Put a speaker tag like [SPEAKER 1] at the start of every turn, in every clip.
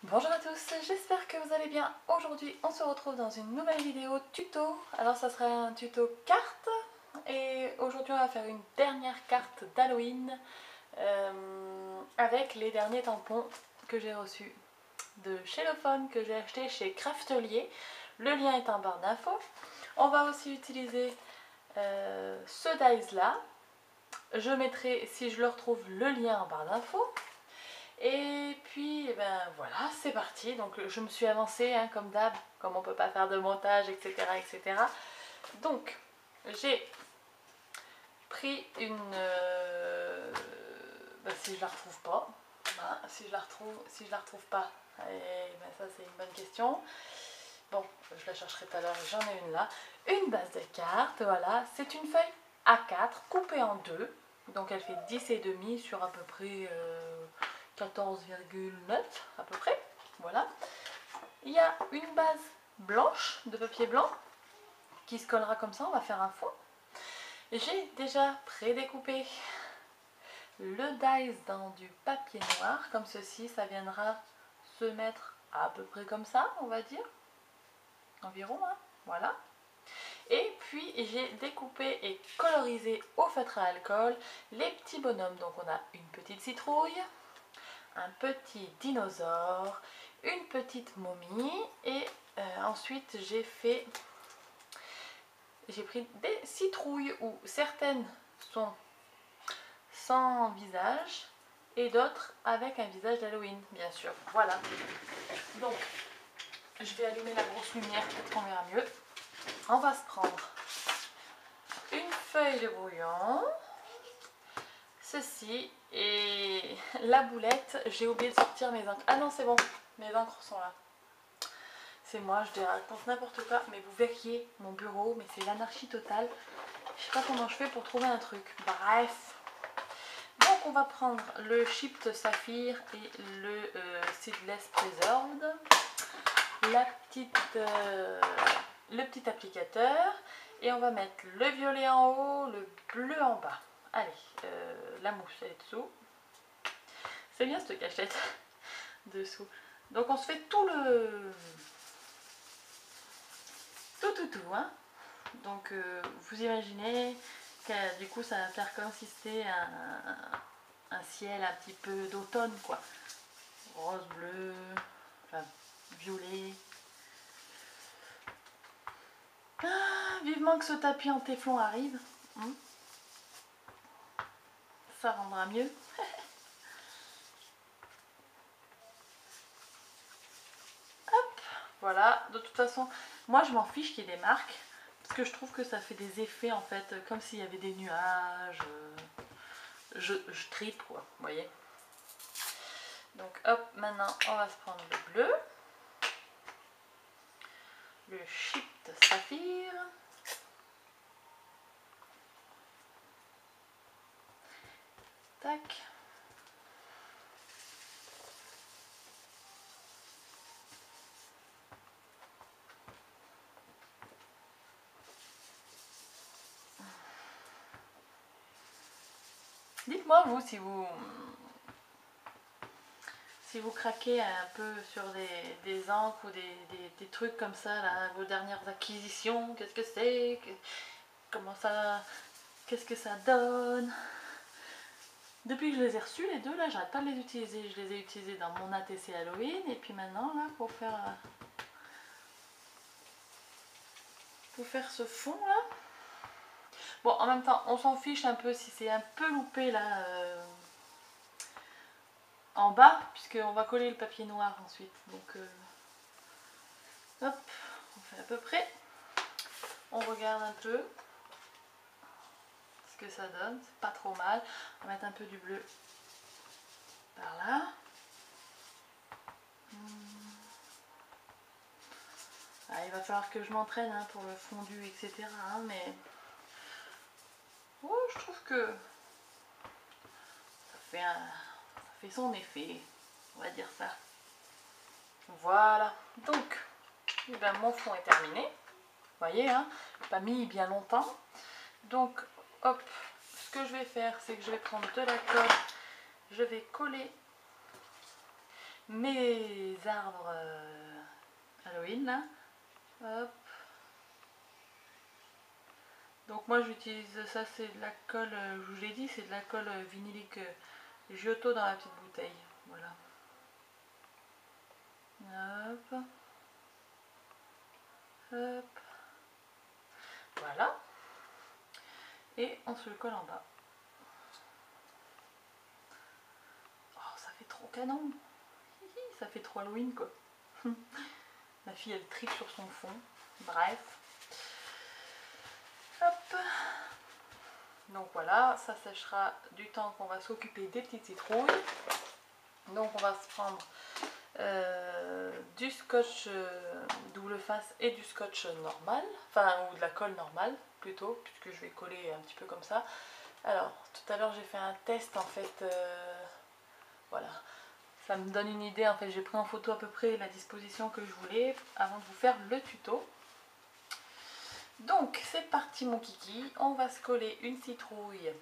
[SPEAKER 1] Bonjour à tous, j'espère que vous allez bien. Aujourd'hui on se retrouve dans une nouvelle vidéo tuto. Alors ça sera un tuto carte et aujourd'hui on va faire une dernière carte d'Halloween avec les derniers tampons que j'ai reçus de Cellophone que j'ai acheté chez Craftelier. Le lien est en barre d'infos. On va aussi utiliser ce dies là. Je mettrai, si je le retrouve, le lien en barre d'infos. Et puis, ben voilà, c'est parti. Donc je me suis avancée, hein, comme d'hab, comme on peut pas faire de montage, etc. etc. Donc, j'ai pris une... ben, si je la retrouve pas, hein, si je la retrouve pas, et ben ça c'est une bonne question. Bon, je la chercherai tout à l'heure, j'en ai une là. Une base de cartes, voilà. C'est une feuille A4 coupée en deux. Donc elle fait 10,5 sur à peu près 14,9 à peu près. Voilà. Il y a une base blanche de papier blanc qui se collera comme ça, on va faire un fond. J'ai déjà prédécoupé le dies dans du papier noir, comme ceci, ça viendra se mettre à peu près comme ça, on va dire. Environ, hein, voilà. Et puis j'ai découpé et colorisé au feutre à alcool les petits bonhommes. Donc on a une petite citrouille, un petit dinosaure, une petite momie et ensuite j'ai pris des citrouilles où certaines sont sans visage et d'autres avec un visage d'Halloween, bien sûr. Voilà. Donc je vais allumer la grosse lumière pour qu'on verra mieux. On va se prendre une feuille de brouillon, ceci et la boulette. J'ai oublié de sortir mes encres. Ah non, c'est bon, mes encres sont là. C'est moi, je raconte n'importe quoi, mais vous verriez mon bureau, mais c'est l'anarchie totale. Je sais pas comment je fais pour trouver un truc. Bref. Donc on va prendre le Chipped Saphir et le Seedless Preserved, le petit applicateur, et on va mettre le violet en haut, le bleu en bas. Allez, la mousse elle est dessous. C'est bien cette cachette dessous. Donc on se fait tout le... tout, hein. Donc vous imaginez que du coup ça va faire comme si c'était un ciel un petit peu d'automne, quoi. Rose, bleu, enfin violet. Ah, vivement que ce tapis en téflon arrive. Ça rendra mieux. Hop, voilà. De toute façon, moi je m'en fiche qu'il y ait des marques. Parce que je trouve que ça fait des effets en fait, comme s'il y avait des nuages. Je tripe, quoi, vous voyez. Donc hop, maintenant on va se prendre le bleu. Le Chipped Saphir. Tac. Dites-moi vous si vous craquez un peu sur des encres ou des trucs comme ça, là, vos dernières acquisitions, qu'est-ce que c'est, comment ça, qu'est-ce que ça donne. Depuis que je les ai reçus les deux là, j'arrête pas de les utiliser. Je les ai utilisés dans mon ATC Halloween et puis maintenant là pour faire ce fond là. Bon, en même temps on s'en fiche un peu si c'est un peu loupé là en bas, puisqu'on va coller le papier noir ensuite. Donc hop, on fait à peu près. On regarde un peu ce que ça donne, c'est pas trop mal. On va mettre un peu du bleu par là. Ah, il va falloir que je m'entraîne, hein, pour le fondu, etc. hein, mais oh, je trouve que ça fait son effet, on va dire ça. Voilà, donc eh ben, mon fond est terminé. Vous voyez, hein, pas mis bien longtemps. Donc hop, ce que je vais faire, c'est que je vais prendre de la colle, je vais coller mes les arbres Halloween là. Hop. Donc moi j'utilise ça, c'est de la colle, je vous l'ai dit, c'est de la colle vinylique Giotto dans la petite bouteille. Voilà. Hop. Hop. Voilà. Et on se le colle en bas. Oh, ça fait trop canon. Ça fait trop Halloween quoi. Ma fille elle tripe sur son fond. Bref. Hop. Donc voilà, ça séchera du temps qu'on va s'occuper des petites citrouilles. Donc on va se prendre du scotch double face et du scotch normal, enfin ou de la colle normale plutôt, puisque je vais coller un petit peu comme ça. Alors tout à l'heure j'ai fait un test en fait, voilà, ça me donne une idée en fait, j'ai pris en photo à peu près la disposition que je voulais avant de vous faire le tuto. Donc c'est parti mon kiki, on va se coller une citrouille.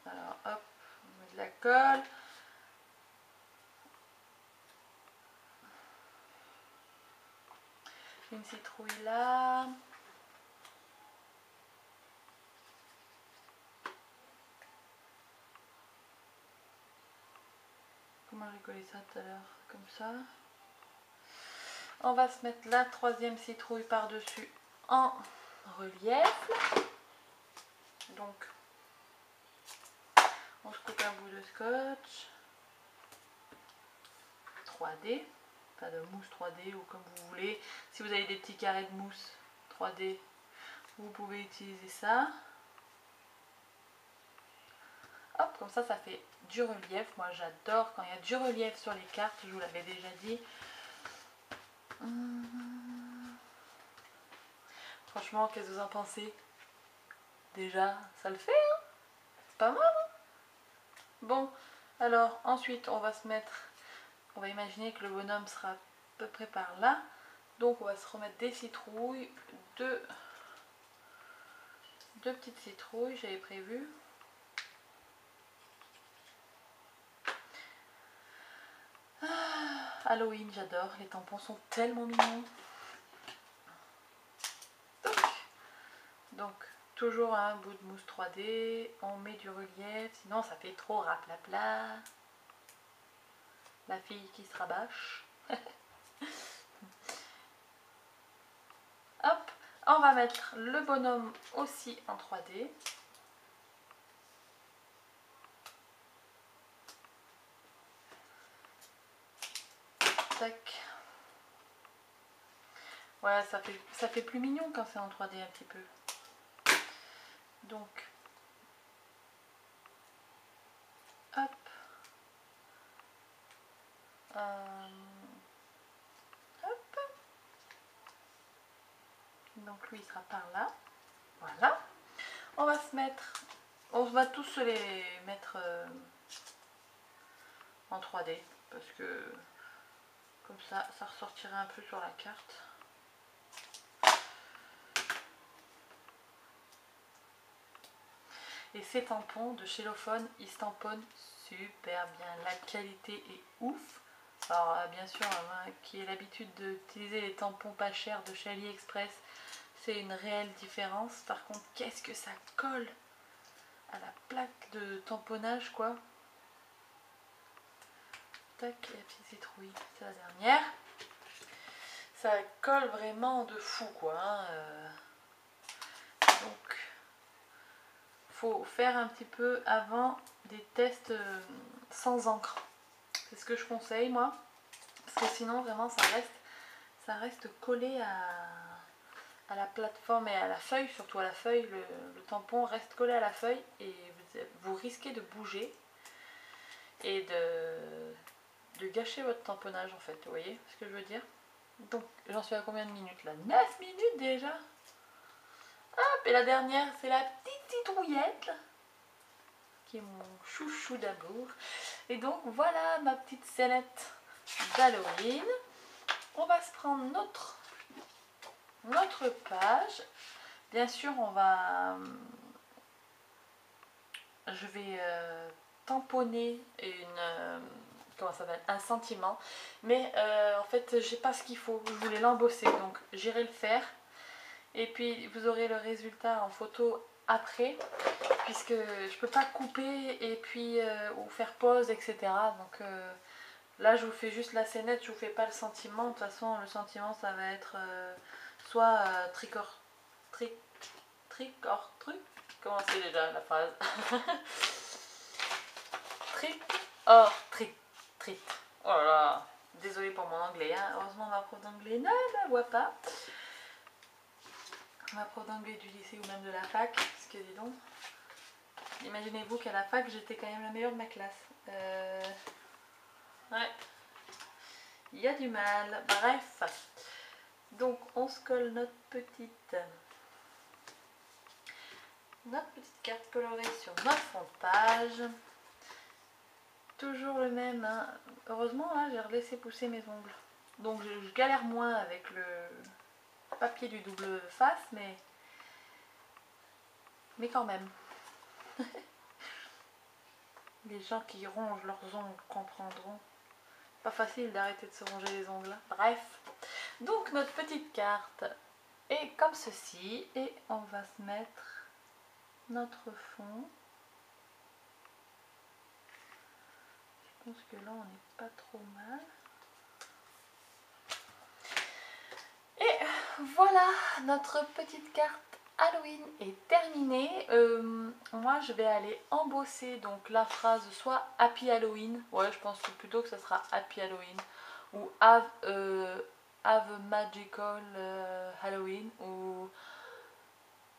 [SPEAKER 1] Alors hop, on met de la colle. Une citrouille là. Comment j'ai collé ça tout à l'heure? Comme ça. On va se mettre la troisième citrouille par-dessus en relief. Donc, on se coupe un bout de scotch. 3D. Pas de mousse 3D ou comme vous voulez. Si vous avez des petits carrés de mousse 3D, vous pouvez utiliser ça. Hop, comme ça fait du relief. Moi j'adore quand il y a du relief sur les cartes, je vous l'avais déjà dit. Franchement, qu'est-ce que vous en pensez? Déjà, ça le fait, hein? C'est pas mal, hein? Bon, alors ensuite on va se mettre, on va imaginer que le bonhomme sera à peu près par là. Donc on va se remettre des citrouilles, deux petites citrouilles, j'avais prévu. Halloween, j'adore, les tampons sont tellement mignons. Donc toujours un bout de mousse 3D, on met du relief, sinon ça fait trop raplapla. La fille qui se rabâche. Hop, on va mettre le bonhomme aussi en 3D. Tac. Ouais, ça fait plus mignon quand c'est en 3D un petit peu. Donc, hop. Hop. Donc lui il sera par là. Voilà. On va se mettre, on va tous les mettre en 3D parce que comme ça ressortirait un peu sur la carte. Et ces tampons de chez Lophone, ils se tamponnent super bien. La qualité est ouf. Alors bien sûr, moi qui ai l'habitude d'utiliser les tampons pas chers de chez AliExpress, c'est une réelle différence. Par contre, qu'est-ce que ça colle à la plaque de tamponnage quoi. Tac, et la petite citrouille, c'est la dernière. Ça colle vraiment de fou quoi. Hein. Donc, faut faire un petit peu avant des tests sans encre. C'est ce que je conseille moi. Parce que sinon vraiment ça reste collé à la plateforme et à la feuille, surtout à la feuille, le tampon reste collé à la feuille et vous risquez de bouger et de gâcher votre tamponnage en fait, vous voyez ce que je veux dire? Donc j'en suis à combien de minutes là? 9 minutes déjà. Hop, et la dernière c'est la petite citrouillette là, qui est mon chouchou d'amour. Et donc voilà ma petite scénette d'Halloween. On va se prendre notre page. Bien sûr je vais tamponner comment ça s'appelle, un sentiment. Mais en fait, j'ai pas ce qu'il faut. Je voulais l'embosser, donc j'irai le faire. Et puis vous aurez le résultat en photo après, puisque je peux pas couper et puis ou faire pause, etc. Donc là, je vous fais juste la scénette, je vous fais pas le sentiment. De toute façon, le sentiment, ça va être soit trick or truc. Comment c'est déjà la phrase? Trick or treat. Oh là là, désolée pour mon anglais, hein. Heureusement ma prof d'anglais ne la voit pas. Ma prof d'anglais du lycée ou même de la fac, parce que dis donc, imaginez-vous qu'à la fac j'étais quand même la meilleure de ma classe. Ouais, il y a du mal. Bref, donc on se colle notre petite carte colorée sur notre fond de page. Toujours le même, hein. Heureusement là j'ai laissé pousser mes ongles. Donc je galère moins avec le papier du double face, mais quand même. Les gens qui rongent leurs ongles comprendront. Pas facile d'arrêter de se ronger les ongles. Bref. Donc notre petite carte est comme ceci. Et on va se mettre notre fond. Je pense que là on n'est pas trop mal. Et voilà, notre petite carte Halloween est terminée. Moi je vais aller embosser donc la phrase soit Happy Halloween. Ouais, je pense plutôt que ça sera Happy Halloween. Ou Have a Magical Halloween. Ou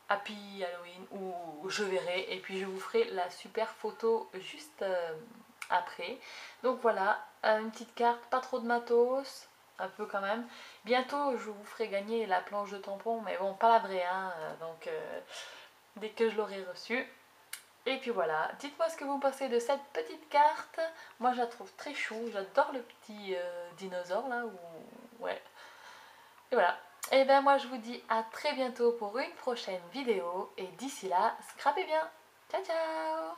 [SPEAKER 1] Happy Halloween. Ou je verrai. Et puis je vous ferai la super photo juste après. Donc voilà, une petite carte, pas trop de matos. Un peu quand même. Bientôt je vous ferai gagner la planche de tampon, mais bon, pas la vraie, hein, donc dès que je l'aurai reçue. Et puis voilà, dites-moi ce que vous pensez de cette petite carte. Moi je la trouve très chou, j'adore le petit dinosaure là, ouais. Et voilà. Et ben moi je vous dis à très bientôt pour une prochaine vidéo, et d'ici là, scrapez bien. Ciao ciao.